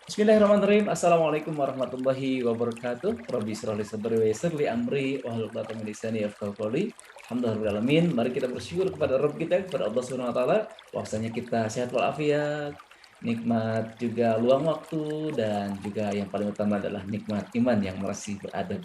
Bismillahirrahmanirrahim. Assalamualaikum warahmatullahi wabarakatuh. Rabbi shrah li sadri wa yassir li amri wahlul 'uqdatam min lisani yafqahu qawli. Alhamdulillahirabbil alamin. Mari kita bersyukur kepada Rabb kita, kepada Allah Subhanahu wa taala, bahwasanya kita sehat walafiat, nikmat juga luang waktu, dan juga yang paling utama adalah nikmat iman yang masih berada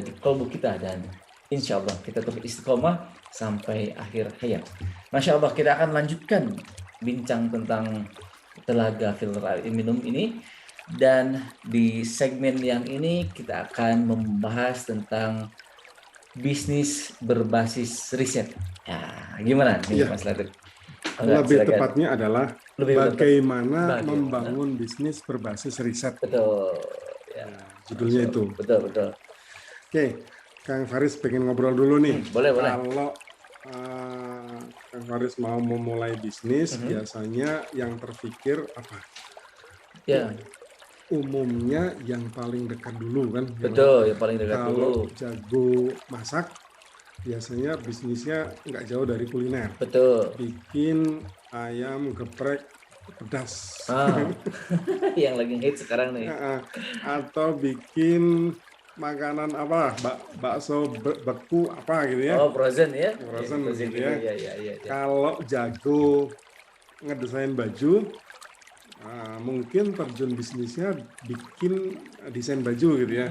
di kalbu kita, dan insya Allah kita terus istiqomah sampai akhir hayat. Masya Allah, kita akan lanjutkan bincang tentang telaga filter air minum ini, dan di segmen yang ini kita akan membahas tentang bisnis berbasis riset. Ya, gimana nih Mas Latif? Lebih tepatnya adalah bagaimana Bagaimana membangun bisnis berbasis riset. Betul. Ya, judulnya itu. Betul. Oke, Kang Faris pengen ngobrol dulu nih. Boleh. Kalau Kang Faris mau memulai bisnis, biasanya yang terpikir apa? Ya. Umumnya yang paling dekat dulu kan? Betul, yang paling dekat dulu. Kalau jago masak, biasanya bisnisnya nggak jauh dari kuliner. Betul. Bikin ayam geprek pedas. Yang lagi hit sekarang nih. Atau bikin makanan apa, bakso beku apa gitu ya? Oh, frozen ya? Frozen gitu ya. Iya. Kalau jago ngedesain baju, mungkin terjun bisnisnya bikin desain baju gitu ya.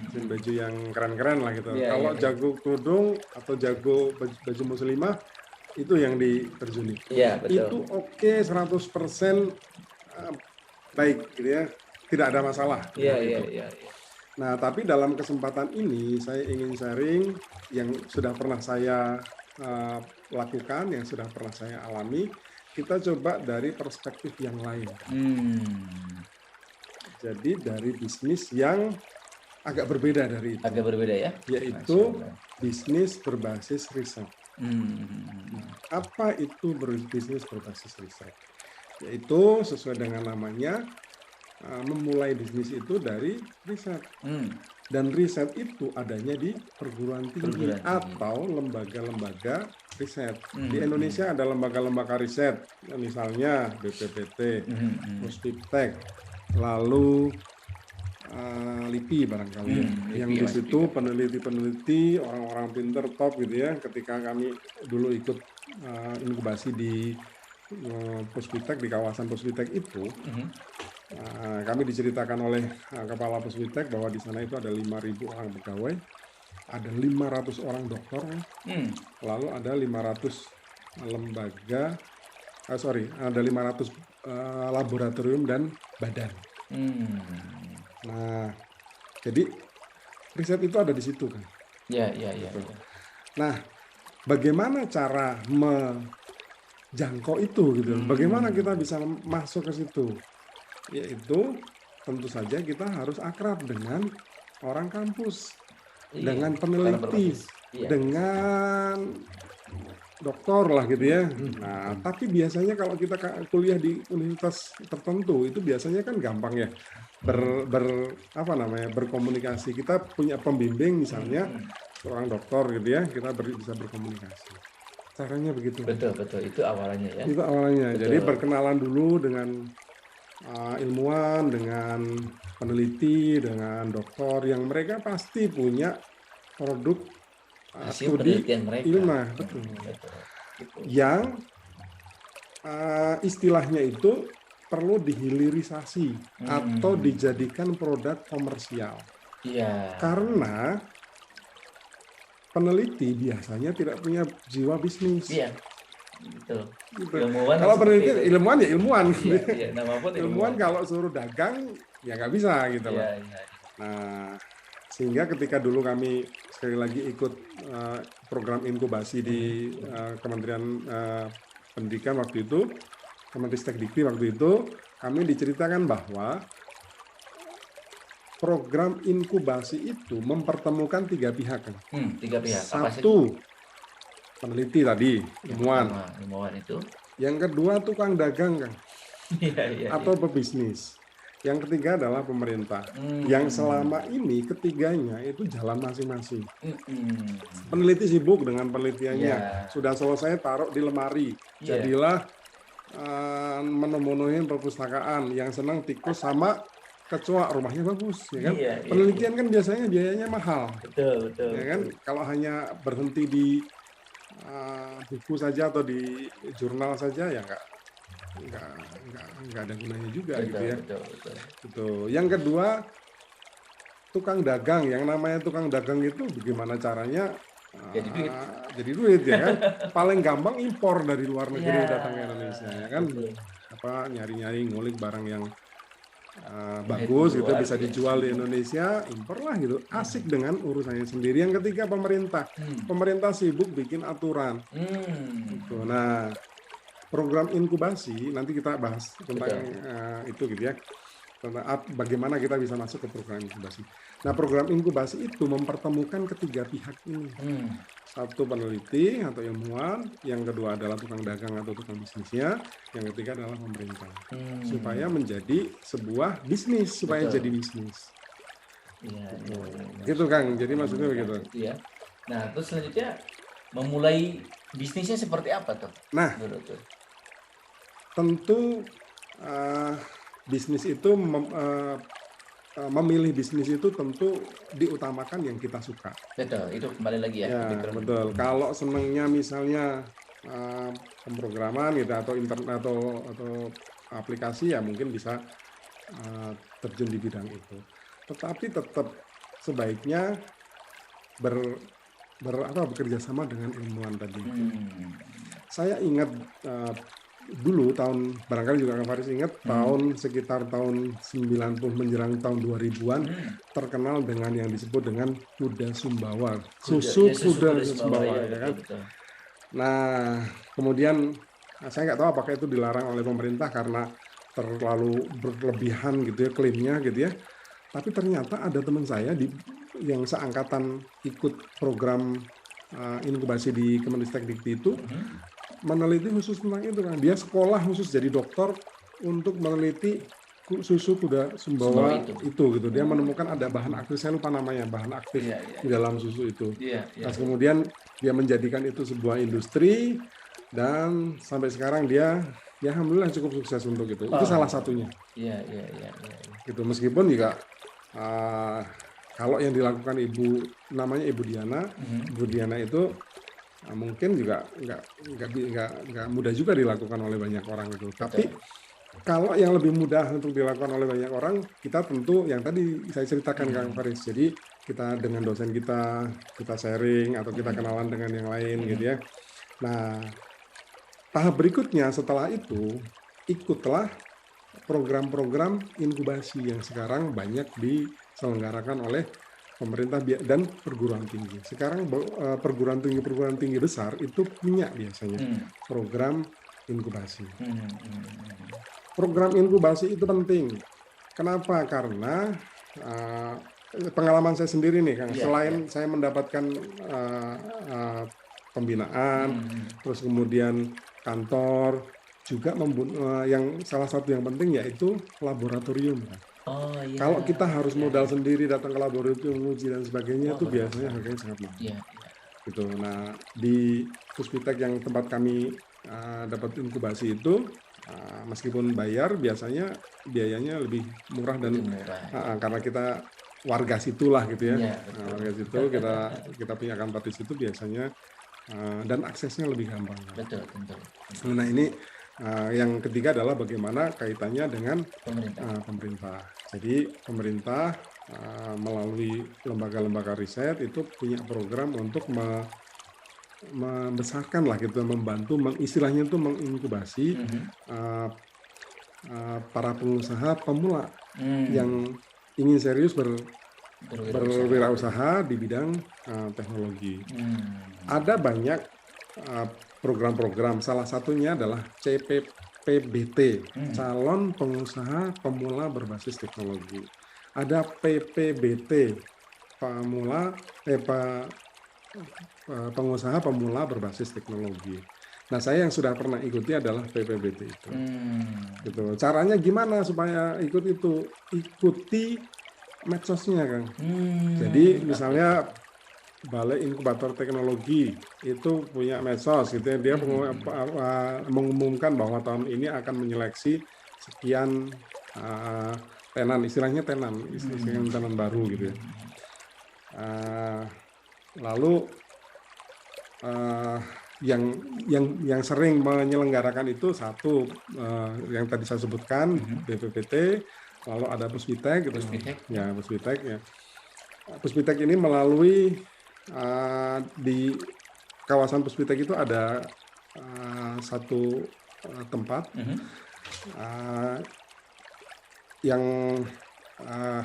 Desain baju yang keren-keren lah gitu. Kalau jago kerudung atau jago baju muslimah, itu yang diterjuni. Iya, betul. Itu oke, 100% baik gitu ya. Tidak ada masalah. Iya. Nah, tapi dalam kesempatan ini saya ingin sharing yang sudah pernah saya lakukan, yang sudah pernah saya alami. Kita coba dari perspektif yang lain. Jadi dari bisnis yang agak berbeda dari itu. Agak berbeda ya? Yaitu bisnis berbasis riset. Apa itu bisnis berbasis riset? Yaitu sesuai dengan namanya, memulai bisnis itu dari riset. Dan riset itu adanya di perguruan tinggi atau lembaga-lembaga riset. Di Indonesia ada lembaga-lembaga riset, misalnya BPPT, Puspiptek, lalu LIPI barangkali. Yang di situ peneliti-peneliti, orang-orang pinter top gitu ya. Ketika kami dulu ikut inkubasi di Puspiptek, di kawasan Puspiptek itu, kami diceritakan oleh Kepala Puspiptek bahwa di sana itu ada 5.000 orang pegawai, ada 500 orang dokter, lalu ada 500 ada 500 laboratorium dan badan. Nah, jadi riset itu ada di situ kan. Iya. Nah, bagaimana cara menjangkau itu gitu? Bagaimana kita bisa masuk ke situ? Yaitu tentu saja kita harus akrab dengan orang kampus, dengan peneliti, dengan doktor lah gitu ya. Nah, tapi biasanya kalau kita kuliah di universitas tertentu itu biasanya kan gampang ya berkomunikasi. Kita punya pembimbing misalnya seorang dokter gitu ya, kita bisa berkomunikasi. Caranya begitu. Betul. Itu awalnya ya. Itu awalnya. Betul. Jadi berkenalan dulu dengan ilmuwan, dengan peneliti, dengan dokter yang mereka pasti punya produk studi ilmiah, betul. Yang istilahnya itu perlu dihilirisasi atau dijadikan produk komersial. Iya. Karena peneliti biasanya tidak punya jiwa bisnis. Iya. Betul. Kalau peneliti ilmuwan ya ilmuwan. Iya, ilmuwan kalau suruh dagang ya nggak bisa gitu loh. Nah, sehingga ketika dulu kami sekali lagi ikut program inkubasi di Kementerian Pendidikan waktu itu, Kemenristek-Dikti waktu itu, kami diceritakan bahwa program inkubasi itu mempertemukan 3 pihak kan. 3 pihak. Satu, peneliti tadi, ilmuwan itu. Yang kedua tukang dagang kan, atau pebisnis. Yang ketiga adalah pemerintah. Yang selama ini ketiganya itu jalan masing-masing. Peneliti sibuk dengan penelitiannya, sudah selesai taruh di lemari, jadilah memenuhi perpustakaan, yang senang tikus sama kecoa, rumahnya bagus, ya kan? Iya, iya, iya. Penelitian kan biasanya biayanya mahal, Betul, betul, ya kan? betul. Kalau hanya berhenti di buku saja atau di jurnal saja ya nggak nggak ada gunanya juga gitu Betul, ya. betul, betul. Gitu. Yang kedua, tukang dagang. Yang namanya tukang dagang itu bagaimana caranya Jadi duit. jadi duit ya kan? Paling gampang impor dari luar Iya, negeri datang ke Indonesia ya kan? betul. Nyari-nyari ngulik barang yang Dari bagus gitu luar bisa ya. dijual di Indonesia, impor lah gitu. Asik dengan urusannya sendiri. Yang ketiga, pemerintah. Hmm. Pemerintah sibuk bikin aturan. Gitu. Nah, program inkubasi nanti kita bahas tentang itu gitu ya, tentang bagaimana kita bisa masuk ke program inkubasi. Nah, program inkubasi itu mempertemukan ketiga pihak ini. Satu peneliti atau ilmuwan, yang kedua adalah tukang dagang atau tukang bisnisnya, yang ketiga adalah pemerintah. Supaya menjadi sebuah bisnis, supaya jadi bisnis. Iya, gitu Kang, jadi maksudnya begitu. Ya. Nah, terus selanjutnya memulai bisnisnya seperti apa tuh? Nah, tentu bisnis itu memilih bisnis itu tentu diutamakan yang kita suka. Betul, itu kembali lagi ya. Betul. Kalau senangnya misalnya pemrograman gitu atau internet atau aplikasi ya mungkin bisa terjun di bidang itu. Tetapi tetap sebaiknya bekerja sama dengan ilmuwan tadi. Saya ingat dulu barangkali juga Kang Faris ingat sekitar tahun 90 menjelang tahun 2000-an terkenal dengan yang disebut dengan kuda Sumbawa, susu kuda Sumbawa ya kan. Betul. Nah, kemudian saya nggak tahu apakah itu dilarang oleh pemerintah karena terlalu berlebihan gitu ya klaimnya gitu ya. Tapi ternyata ada teman saya yang seangkatan ikut program inkubasi di Kemenristek-Dikti itu meneliti khusus tentang itu kan. Dia sekolah khusus jadi dokter untuk meneliti susu kuda Sumbawa itu gitu. Dia menemukan ada bahan aktif, saya lupa namanya, bahan aktif di dalam susu itu. Nah, kemudian dia menjadikan itu sebuah industri dan sampai sekarang dia ya alhamdulillah cukup sukses untuk itu. Itu salah satunya. Iya. Gitu, meskipun juga kalau yang dilakukan namanya Ibu Diana, Ibu Diana itu mungkin juga nggak mudah juga dilakukan oleh banyak orang itu. Tapi kalau yang lebih mudah untuk dilakukan oleh banyak orang, kita tentu yang tadi saya ceritakan Kang Faris. Jadi kita dengan dosen kita sharing atau kita kenalan dengan yang lain gitu ya. Nah, tahap berikutnya setelah itu ikutlah program-program inkubasi yang sekarang banyak diselenggarakan oleh pemerintah dan perguruan tinggi. Sekarang perguruan tinggi besar itu punya biasanya program inkubasi. Program inkubasi itu penting. Kenapa? Karena pengalaman saya sendiri nih, Kang. Selain saya mendapatkan pembinaan, terus kemudian kantor, juga yang salah satu yang penting yaitu laboratorium. Kalau kita harus modal sendiri datang ke laboratorium uji dan sebagainya itu biasanya harganya sangat mahal. Gitu. Nah, di Puspitek yang tempat kami dapat inkubasi itu meskipun bayar biasanya biayanya lebih murah dan karena kita warga situlah gitu ya. Warga situ kita punya kantor di situ biasanya dan aksesnya lebih gampang. Betul. Nah, ini yang ketiga adalah bagaimana kaitannya dengan pemerintah. Jadi pemerintah melalui lembaga-lembaga riset itu punya program untuk membesarkan lah gitu, membantu istilahnya itu menginkubasi para pengusaha pemula yang ingin serius berwirausaha di bidang teknologi. Ada banyak program-program, salah satunya adalah CPPBT, calon pengusaha pemula berbasis teknologi. Ada PPBT, pengusaha pemula berbasis teknologi. Nah, saya yang sudah pernah ikuti adalah PPBT itu. Gitu. Caranya gimana supaya ikut itu? Ikuti medsosnya, Kang. Jadi misalnya Balai Inkubator Teknologi itu punya medsos gitu ya. Dia mengumumkan bahwa tahun ini akan menyeleksi sekian tenan, istilahnya tenan baru gitu ya. Lalu yang sering menyelenggarakan itu satu yang tadi saya sebutkan, BPPT, lalu ada Puspitek gitu. Ya, Puspitek ya. Puspitek ini melalui di kawasan Puspitek itu ada satu tempat yang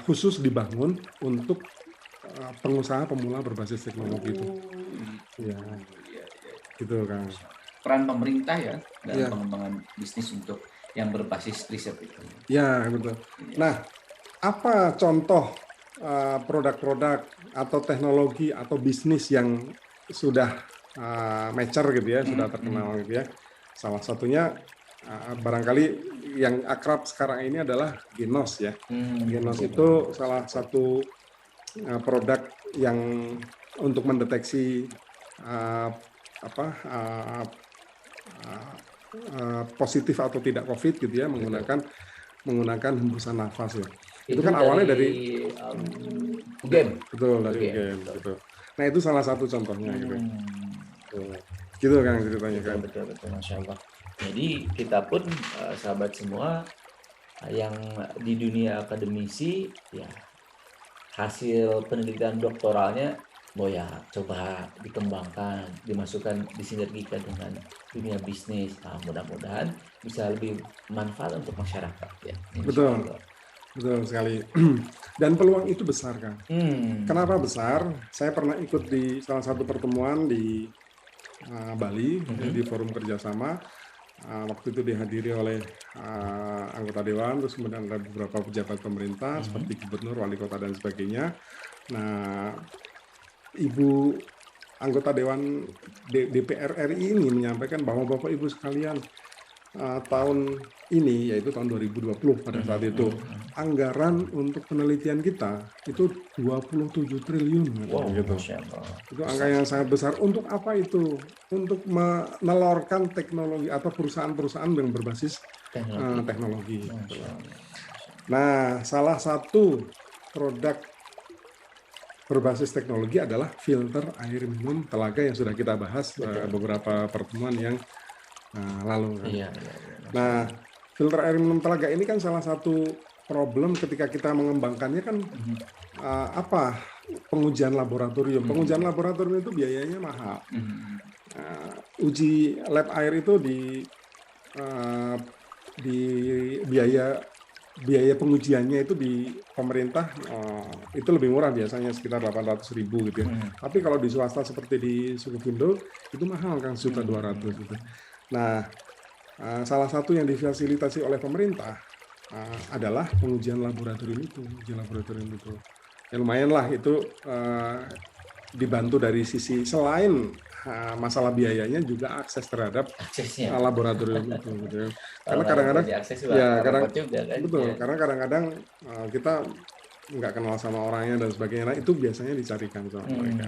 khusus dibangun untuk pengusaha pemula berbasis teknologi itu. Ya, gitu Kang. Peran pemerintah ya dalam pengembangan bisnis untuk yang berbasis riset itu. Ya, betul. Nah, apa contoh produk-produk atau teknologi atau bisnis yang sudah mature gitu ya, sudah terkenal gitu ya. Salah satunya barangkali yang akrab sekarang ini adalah Genos ya. Genos itu salah satu produk yang untuk mendeteksi positif atau tidak COVID gitu ya, menggunakan hembusan nafas ya. Itu kan awalnya dari UGM. Betul, dari UGM. Betul. Nah, itu salah satu contohnya gitu. Gitu Kang ceritanya kan. Betul, Masya Allah. Jadi kita pun sahabat semua yang di dunia akademisi ya hasil penelitian doktoralnya coba dikembangkan, dimasukkan, disinergikan dengan dunia bisnis. Nah, mudah-mudahan bisa lebih manfaat untuk masyarakat ya. Betul. Betul sekali. Dan peluang itu besar, Kang. Kenapa besar? Saya pernah ikut di salah satu pertemuan di Bali, di forum kerjasama. Waktu itu dihadiri oleh anggota dewan, terus kemudian ada beberapa pejabat pemerintah seperti gubernur, wali kota dan sebagainya. Nah, Ibu anggota dewan DPR RI ini menyampaikan bahwa Bapak Ibu sekalian, tahun ini, yaitu tahun 2020 pada saat itu, anggaran untuk penelitian kita itu 27 triliun. Gitu. Itu angka yang sangat besar. Untuk apa itu? Untuk menelorkan teknologi atau perusahaan-perusahaan yang berbasis teknologi. Nah, salah satu produk berbasis teknologi adalah filter air minum telaga yang sudah kita bahas beberapa pertemuan yang lalu. Iya. Nah, filter air minum telaga ini kan salah satu problem ketika kita mengembangkannya kan pengujian laboratorium. Pengujian laboratorium itu biayanya mahal. Uji lab air itu di biaya pengujiannya itu di pemerintah itu lebih murah, biasanya sekitar 800.000 gitu ya. Tapi kalau di swasta seperti di Sukuvindo itu mahal kan, 1.200.000 gitu. Nah, salah satu yang difasilitasi oleh pemerintah adalah pengujian laboratorium itu. Ya, lumayan lah itu dibantu dari sisi selain masalah biayanya juga akses terhadap laboratorium itu gitu ya. Karena kadang-kadang karena kadang-kadang kita nggak kenal sama orangnya dan sebagainya. Nah, itu biasanya dicarikan sama mereka.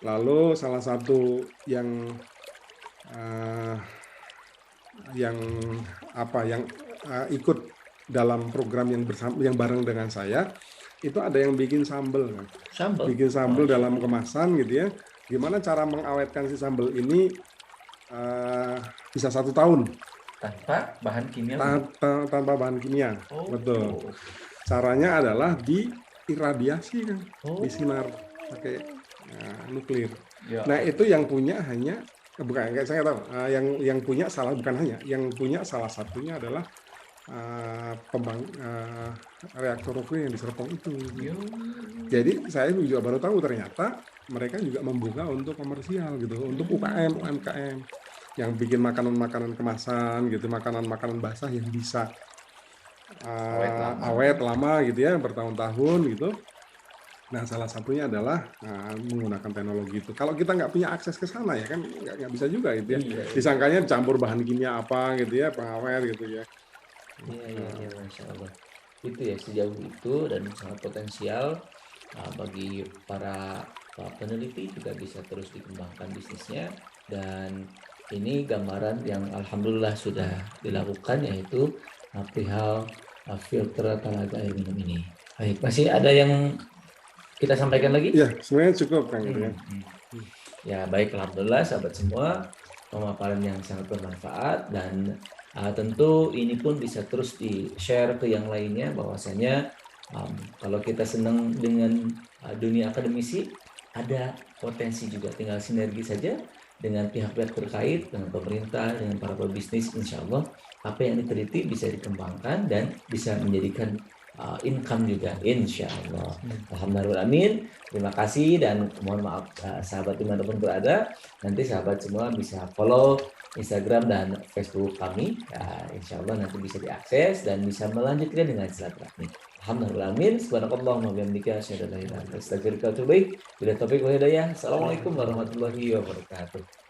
Lalu salah satu yang ikut dalam program yang bareng dengan saya itu ada yang bikin sambal. Bikin sambal dalam kemasan gitu ya. Gimana cara mengawetkan si sambal ini bisa 1 tahun tanpa bahan kimia? Tanpa bahan kimia. Betul. Caranya adalah diiradiasi kan, disinar pakai nuklir. Ya. Nah, itu yang punya hanya saya tahu. Yang punya yang punya salah satunya adalah reaktor nuklir yang di Serpong itu. Jadi saya juga baru tahu ternyata mereka juga membuka untuk komersial gitu, untuk UMKM yang bikin makanan-makanan kemasan gitu, makanan-makanan basah yang bisa awet lama gitu ya, bertahun-tahun gitu. Nah, salah satunya adalah menggunakan teknologi itu. Kalau kita nggak punya akses ke sana ya kan nggak bisa juga gitu ya. Disangkanya campur bahan kimia apa gitu ya, pengawet gitu ya. Iya, Masya Allah. Itu ya, sejauh itu dan sangat potensial bagi para peneliti juga bisa terus dikembangkan bisnisnya. Dan ini gambaran yang alhamdulillah sudah dilakukan, yaitu perihal filter tenaga air minum ini. Baik, masih ada yang kita sampaikan lagi? Ya, sebenarnya cukup Kang. Ya, baik, alhamdulillah sahabat semua, pemaparan yang sangat bermanfaat, dan tentu ini pun bisa terus di-share ke yang lainnya, bahwasanya kalau kita senang dengan dunia akademisi, ada potensi juga, tinggal sinergi saja dengan pihak-pihak terkait, dengan pemerintah, dengan para pebisnis. Insya Allah apa yang diteliti bisa dikembangkan dan bisa menjadikan income juga, insya Allah. Alhamdulillah, amin. Terima kasih, dan mohon maaf sahabat dimanapun berada. Nanti sahabat semua bisa follow Instagram dan Facebook kami. Insya Allah nanti bisa diakses dan bisa melanjutkan dengan silaturahmi. Alhamdulillah, amin. Subhanakallahumma wa bihamdika, asyhadu an la ilaha illa anta, astaghfiruka wa atubu ilaik. Bila taufik wal hidayah. Assalamualaikum warahmatullahi wabarakatuh.